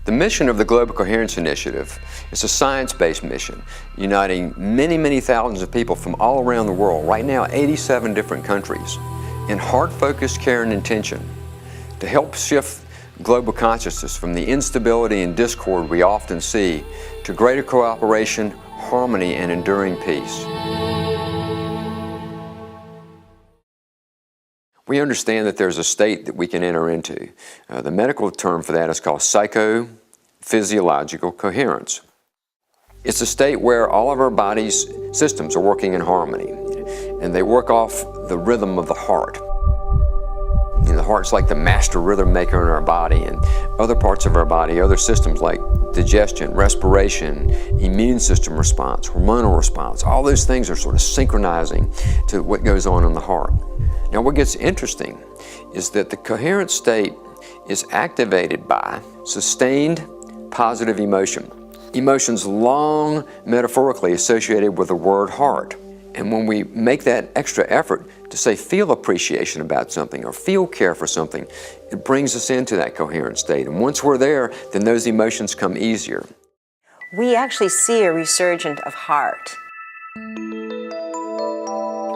The mission of the Global Coherence Initiative is a science-based mission uniting many, many thousands of people from all around the world, right now 87 different countries, in heart-focused care and intention to help shift global consciousness from the instability and discord we often see to greater cooperation, harmony, and enduring peace. We understand that there's a state that we can enter into. The medical term for that is called psychophysiological coherence. It's a state where all of our body's systems are working in harmony, and they work off the rhythm of the heart. You know, the heart's like the master rhythm maker in our body, and other parts of our body, other systems like digestion, respiration, immune system response, hormonal response, all those things are sort of synchronizing to what goes on in the heart. Now, what gets interesting is that the coherent state is activated by sustained positive emotion. Emotions long metaphorically associated with the word heart. And when we make that extra effort to say feel appreciation about something or feel care for something, it brings us into that coherent state. And once we're there, then those emotions come easier. We actually see a resurgence of heart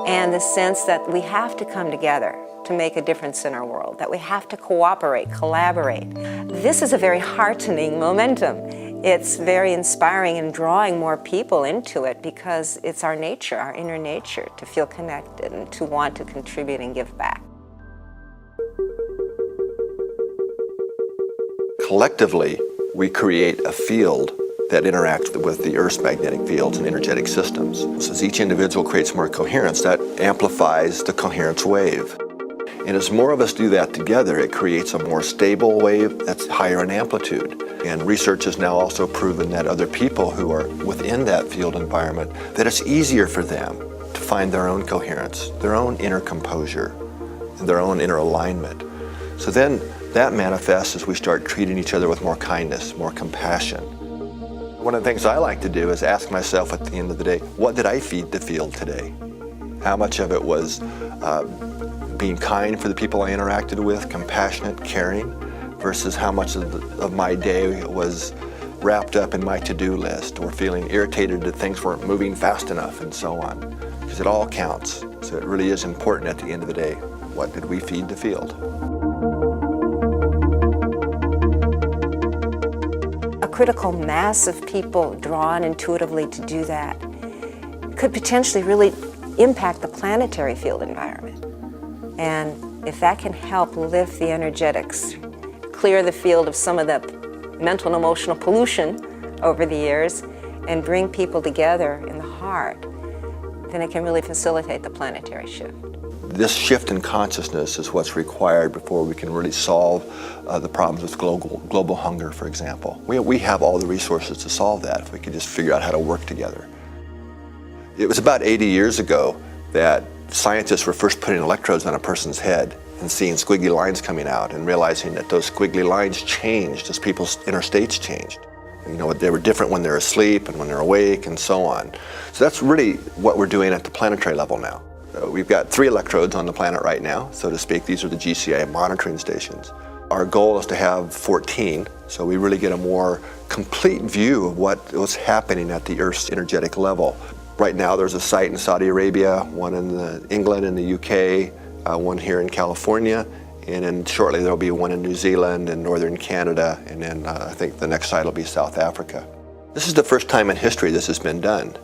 and the sense that we have to come together to make a difference in our world, that we have to cooperate, collaborate. This is a very heartening momentum. It's very inspiring and drawing more people into it because it's our nature, our inner nature, to feel connected and to want to contribute and give back. Collectively, we create a field that interacts with the Earth's magnetic fields and energetic systems. So as each individual creates more coherence, that amplifies the coherence wave. And as more of us do that together, it creates a more stable wave that's higher in amplitude. And research has now also proven that other people who are within that field environment, that it's easier for them to find their own coherence, their own inner composure, and their own inner alignment. So then that manifests as we start treating each other with more kindness, more compassion. One of the things I like to do is ask myself at the end of the day, what did I feed the field today? How much of it was being kind for the people I interacted with, compassionate, caring, versus how much of my day was wrapped up in my to-do list or feeling irritated that things weren't moving fast enough and so on. Because it all counts. So it really is important at the end of the day, what did we feed the field? A critical mass of people drawn intuitively to do that could potentially really impact the planetary field environment. And if that can help lift the energetics, clear the field of some of the mental and emotional pollution over the years, and bring people together in the heart, then it can really facilitate the planetary shift. This shift in consciousness is what's required before we can really solve the problems with global hunger, for example. We have all the resources to solve that if we could just figure out how to work together. It was about 80 years ago that scientists were first putting electrodes on a person's head and seeing squiggly lines coming out and realizing that those squiggly lines changed as people's inner states changed. You know, they were different when they're asleep and when they're awake and so on. So that's really what we're doing at the planetary level now. We've got 3 electrodes on the planet right now, so to speak. These are the GCI monitoring stations. Our goal is to have 14, so we really get a more complete view of what's happening at the Earth's energetic level. Right now there's a site in Saudi Arabia, one in England and the UK, one here in California, and then shortly there'll be one in New Zealand and northern Canada, and then I think the next site will be South Africa. This is the first time in history this has been done,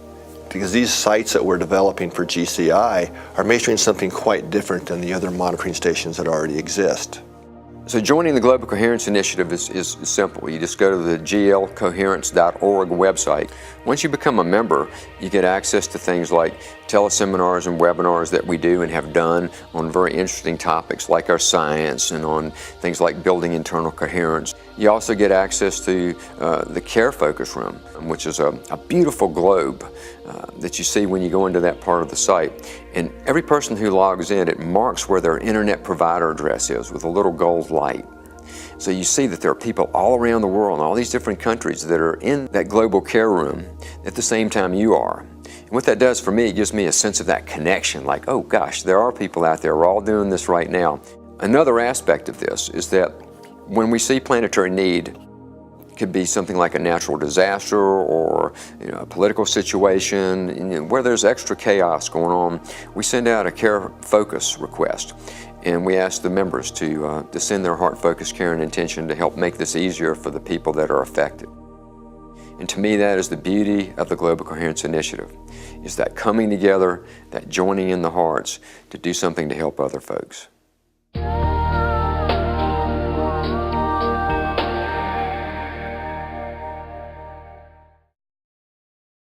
because these sites that we're developing for GCI are measuring something quite different than the other monitoring stations that already exist. So joining the Global Coherence Initiative is simple. You just go to the glcoherence.org website. Once you become a member, you get access to things like teleseminars and webinars that we do and have done on very interesting topics like our science and on things like building internal coherence. You also get access to the Care Focus Room, which is a beautiful globe that you see when you go into that part of the site. And every person who logs in, it marks where their internet provider address is with a little gold light. So you see that there are people all around the world in all these different countries that are in that global care room at the same time you are. And what that does for me, it gives me a sense of that connection, like, oh gosh, there are people out there, we're all doing this right now. Another aspect of this is that when we see planetary need, could be something like a natural disaster or a political situation where there's extra chaos going on. We send out a care focus request, and we ask the members to send their heart focus, care, and intention to help make this easier for the people that are affected. And to me, that is the beauty of the Global Coherence Initiative, is that coming together, that joining in the hearts to do something to help other folks.